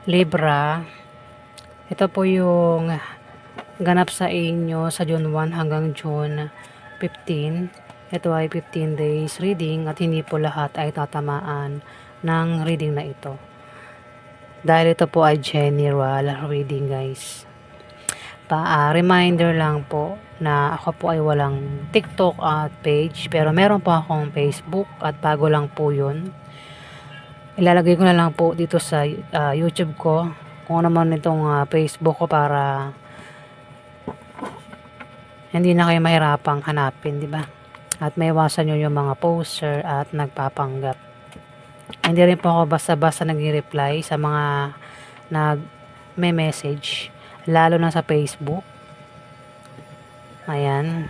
Libra, ito po yung ganap sa inyo sa June 1 hanggang June 15. Ito ay 15 days reading at hindi po lahat ay tatamaan ng reading na ito. Dahil ito po ay general reading, guys. Reminder lang po na ako po ay walang TikTok at page, pero meron po akong Facebook at bago lang po yun. Ilalagay ko na lang po dito sa YouTube ko kung ano man itong Facebook ko para hindi na kayo mahirapang hanapin, di ba? At maiwasan nyo yung mga poster at nagpapanggap. Hindi rin po ako basta-basta nag-reply sa mga nag-message, lalo na sa Facebook. Ayan.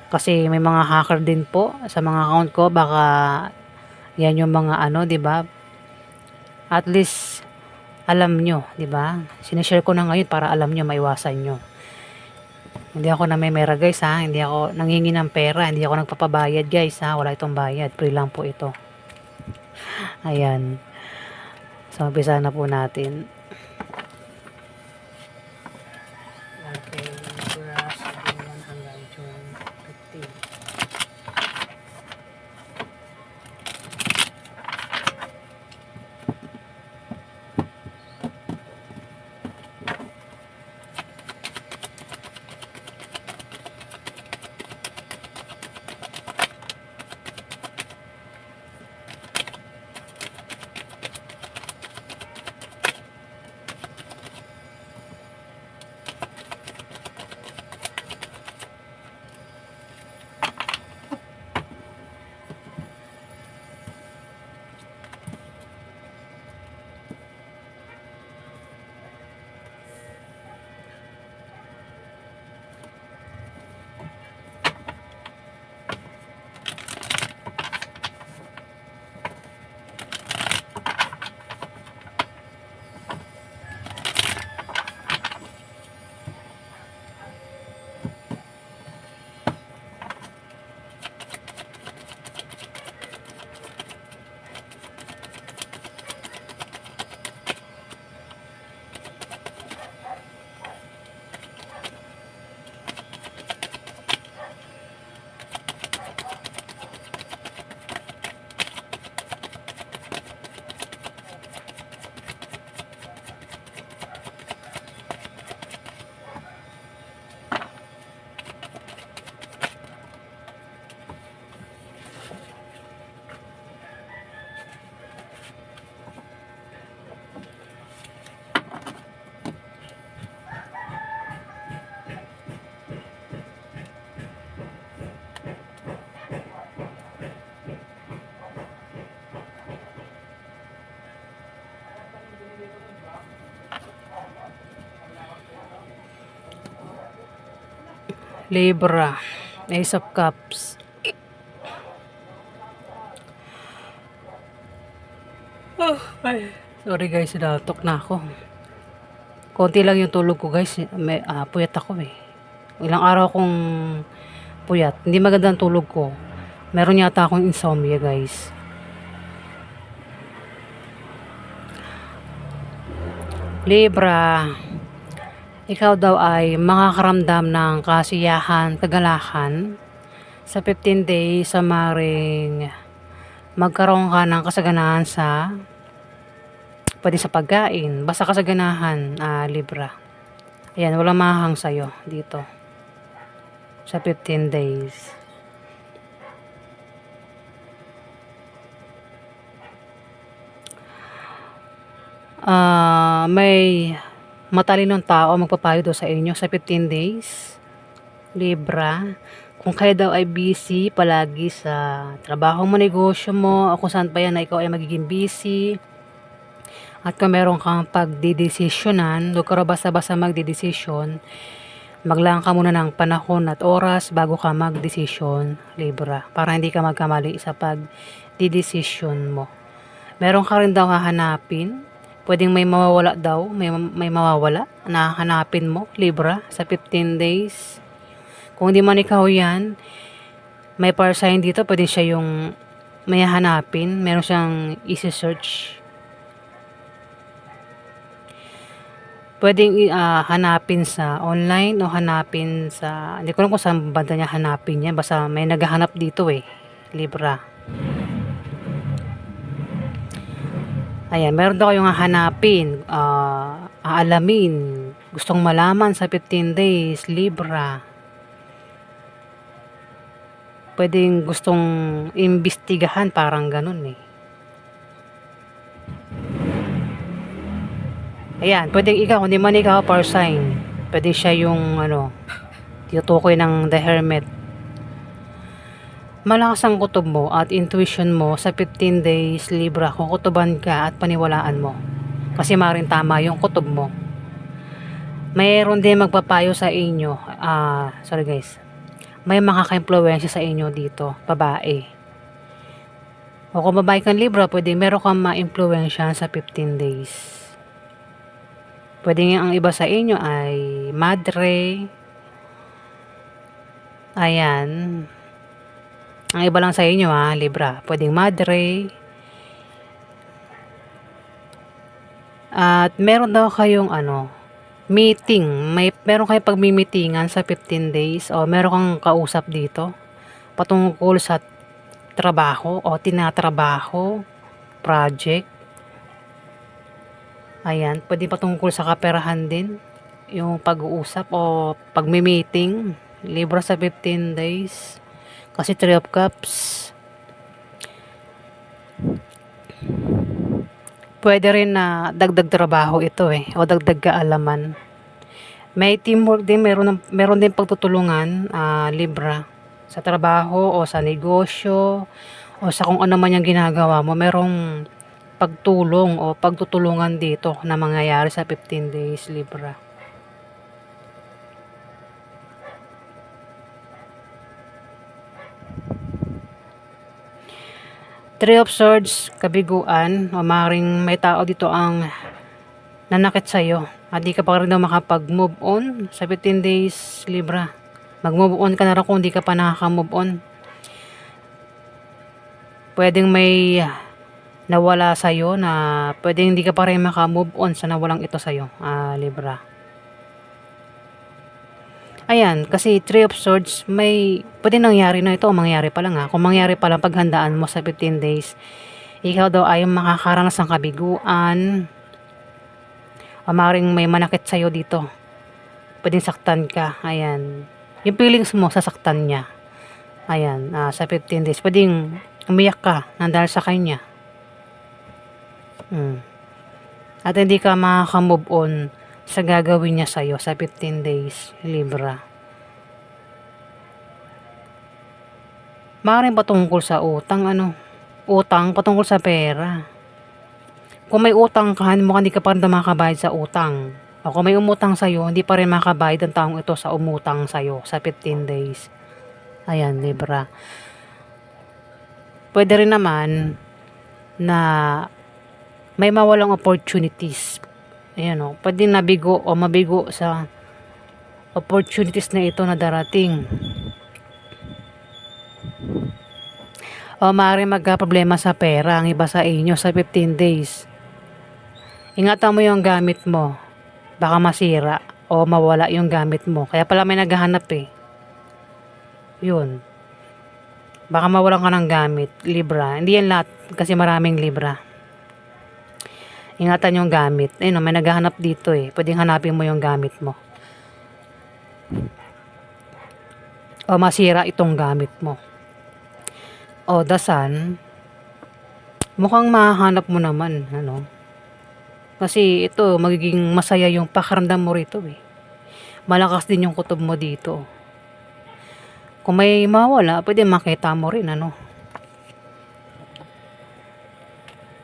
Kasi may mga hacker din po sa mga account ko, baka yan yung mga di ba? At least alam nyo, di ba? Sinishare ko na ngayon para alam nyo, maiwasan nyo. Hindi ako namemera, guys, ha. Hindi ako nangingi ng pera, hindi ako nagpapabayad, guys, ha. Wala itong bayad, free lang po ito. Ayan. So, umpisa na po natin. Okay, Libra, sa June hanggang June 15. Libra, Ace of Cups. Oh, ay. Sorry, guys, natok na ako. Konti lang yung tulog ko, guys. Puyat ako eh. Ilang araw kong puyat. Hindi maganda ang tulog ko. Meron yata akong insomnia, guys. Libra, ikaw daw ay makakaramdam ng kasiyahan, kagalakan sa 15 days sa maring magkaroon ka ng kasaganahan pwede sa pagkain, basta kasaganahan, Libra. Ayan, walang mahang sa'yo dito sa 15 days. May matalinong tao magpapayo daw sa inyo sa 15 days. Libra, kung kayo daw ay busy palagi sa trabaho mo, negosyo mo, o kung saan pa yan na ikaw ay magiging busy, at kung meron kang pagdidesisyonan, huwag ka basta-basta magdidesisyon, maglaan ka muna ng panahon at oras bago ka magdesisyon, Libra, para hindi ka magkamali sa pagdidesisyon mo. Meron ka rin daw hahanapin, pwedeng may mawawala daw, may mawawala na hanapin mo, Libra, sa 15 days. Kung hindi man ikaw yan, may para sign dito, pwede siya yung may hanapin, meron siyang easy search. Puwedeng hanapin sa online o hanapin sa hindi ko alam kung saan banda niya hanapin 'yan, basta may naghahanap dito, Libra. Ayan, meron daw kayong hahanapin, aalamin, gustong malaman sa 15 days, Libra. Puwedeng gustong imbestigahan, parang gano'n, Ayan, puwedeng ikaw, hindi man ikaw fire sign, puwede siya yung tinutukoy ng The Hermit. Malakas ang kutob mo at intuition mo sa 15 days, Libra, kukutuban ka at paniwalaan mo. Kasi maaaring tama yung kutob mo. Mayroon din magpapayo sa inyo, sorry guys, may makaka-impluwensya sa inyo dito, babae. O kung babae kang Libra, pwede meron kang ma-impluwensya sa 15 days. Pwede nga ang iba sa inyo ay madre. Ayan. Ang iba lang sa inyo Libra. Pwedeng madre. At meron daw kayong meeting. Meron kayong pagmi-meetingan sa 15 days o meron kang kausap dito patungkol sa trabaho o tinatrabaho, project. Ayan, pwede patungkol sa kaperahan din yung pag-uusap o pagmi-meeting, Libra, sa 15 days. Kasi 3 of Cups. Pwede rin na dagdag trabaho ito o dagdag kaalaman. May teamwork din, meron din pagtutulungan, Libra, sa trabaho o sa negosyo o sa kung ano man yung ginagawa mo. Merong pagtulong o pagtutulungan dito na mangyayari sa 15 days, Libra. Three of Swords, kabiguan, o maaaring may tao dito ang nanakit sa'yo at di ka pa rin daw makapag-move on sa 15 days, Libra. Mag-move on ka na rin kung di ka pa nakaka-move on. Pwedeng may nawala sa'yo na pwedeng hindi ka pa rin maka-move on sa nawalang ito sa'yo, Libra. Ayan, kasi 3 of Swords, may pwede nangyari na ito o mangyari pa lang Kung mangyari pa lang, paghandaan mo sa 15 days, ikaw daw ay makakaranas ng kabiguan o maaaring may manakit sa'yo dito. Pwedeng saktan ka, ayan. Yung feelings mo, sasaktan niya. Ayan, sa 15 days, pwedeng umiyak ka dahil sa kanya. At hindi ka makaka-move on sa gagawin niya sa'yo sa 15 days, Libra. Maaaring patungkol sa utang, utang patungkol sa pera. Kung may utang ka, mukhang hindi ka pa rin makabayad sa utang. O kung may umutang sa'yo, hindi pa rin makabayad ang taong ito sa umutang sa'yo sa 15 days. Ayan, Libra. Pwede rin naman na may mawalang opportunities. Ayan pwede nabigo o mabigo sa opportunities na ito na darating. O maaaring magka-problema sa pera ang iba sa inyo sa 15 days. Ingatan mo yung gamit mo. Baka masira o mawala yung gamit mo. Kaya pala may naghahanap Yun. Baka mawalan ka ng gamit, Libra. Hindi yan lahat kasi maraming Libra. Ingatan yung gamit. Ayun may naghahanap dito Pwedeng hanapin mo yung gamit mo. O masira itong gamit mo. O dasan, mukhang mahanap mo naman, Kasi ito, magiging masaya yung pakiramdam mo rito Malakas din yung kutob mo dito. Kung may mawala, pwede makita mo rin,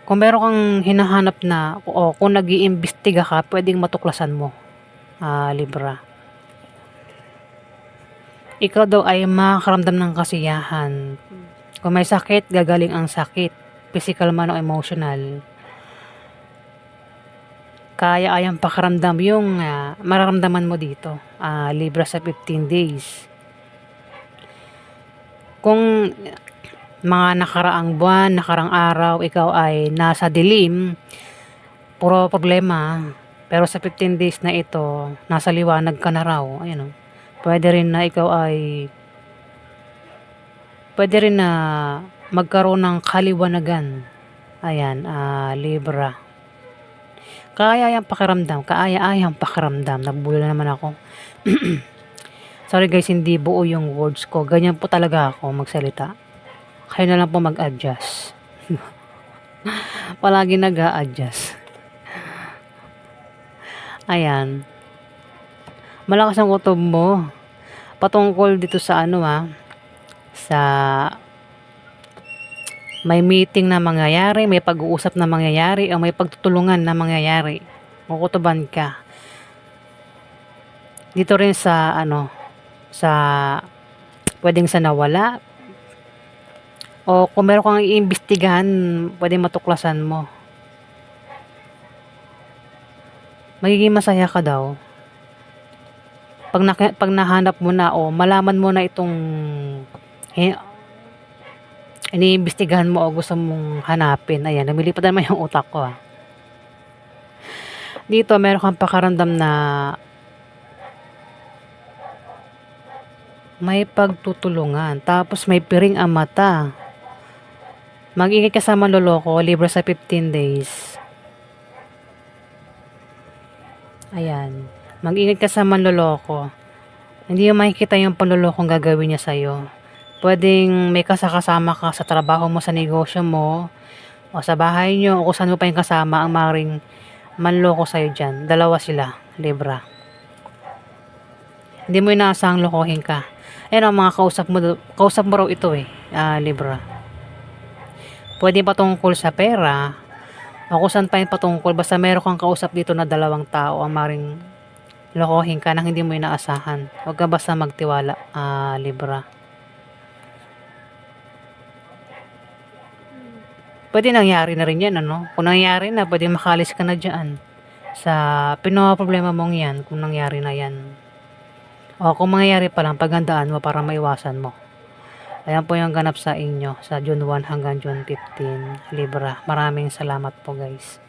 Kung meron kang hinahanap na o kung nag-iimbestiga ka, pwedeng matuklasan mo, Libra. Ikaw daw ay makakaramdam ng kasiyahan. Kung may sakit, gagaling ang sakit, physical man o emotional. Kaya ayang pakiramdam yung mararamdaman mo dito, Libra, sa 15 days. Kung mga nakaraang buwan, nakaraang araw, ikaw ay nasa dilim, puro problema, Pero sa 15 days na ito, nasa liwanag ka na raw. Ayan, oh. Pwede rin na ikaw ay pwede rin na magkaroon ng kaliwanagan. Ayan, Libra. Kaaya-ayang pakiramdam, kaaya-ayang pakiramdam. Nabula naman ako. Sorry guys, hindi buo yung words ko. Ganyan po talaga ako magsalita. Kayo na lang po mag-adjust. Palagi nag-a-adjust. Ayan. Malakas ang kutob mo. Patungkol dito sa sa may meeting na mangyayari, may pag-uusap na mangyayari, o may pagtutulungan na mangyayari. Kukutuban ka. Dito rin sa sa pwedeng sa nawala, o kung meron kang iimbestigahan, pwedeng matuklasan mo. Magiging masaya ka daw. Pag nahanap mo na o malaman mo na itong iniimbestigahan mo o gusto mong hanapin. Ayan, lumilipad naman yung utak ko. Dito, meron kang pakaramdam na may pagtutulungan. Tapos may piring ang mata. Mag-ingat ka sa manloloko, Libra, sa 15 days. Ayan. Mag-ingat ka sa manloloko. Hindi mo makikita yung panlolokong gagawin niya sa'yo. Pwedeng may kasama ka sa trabaho mo, sa negosyo mo, o sa bahay nyo, o kung saan mo pa yung kasama ang maring manloko sa'yo dyan. Dalawa sila, Libra. Hindi mo inaasahang lokohin ka. Ayan ang mga kausap mo raw ito Libra. Pwede patungkol sa pera, o kung saan pa yung patungkol, basta meron kang kausap dito na dalawang tao ang maring lokohin ka nang hindi mo inaasahan. Huwag ka basta magtiwala, Libra. Pwede nangyari na rin yan, Kung nangyari na, pwede makalis ka na dyan. Sa pinoproblema mong yan, kung nangyari na yan. O kung mangyayari pa lang, paghandaan mo para maiwasan mo. Ayan po yung ganap sa inyo sa June 1 hanggang June 15, Libra. Maraming salamat po guys.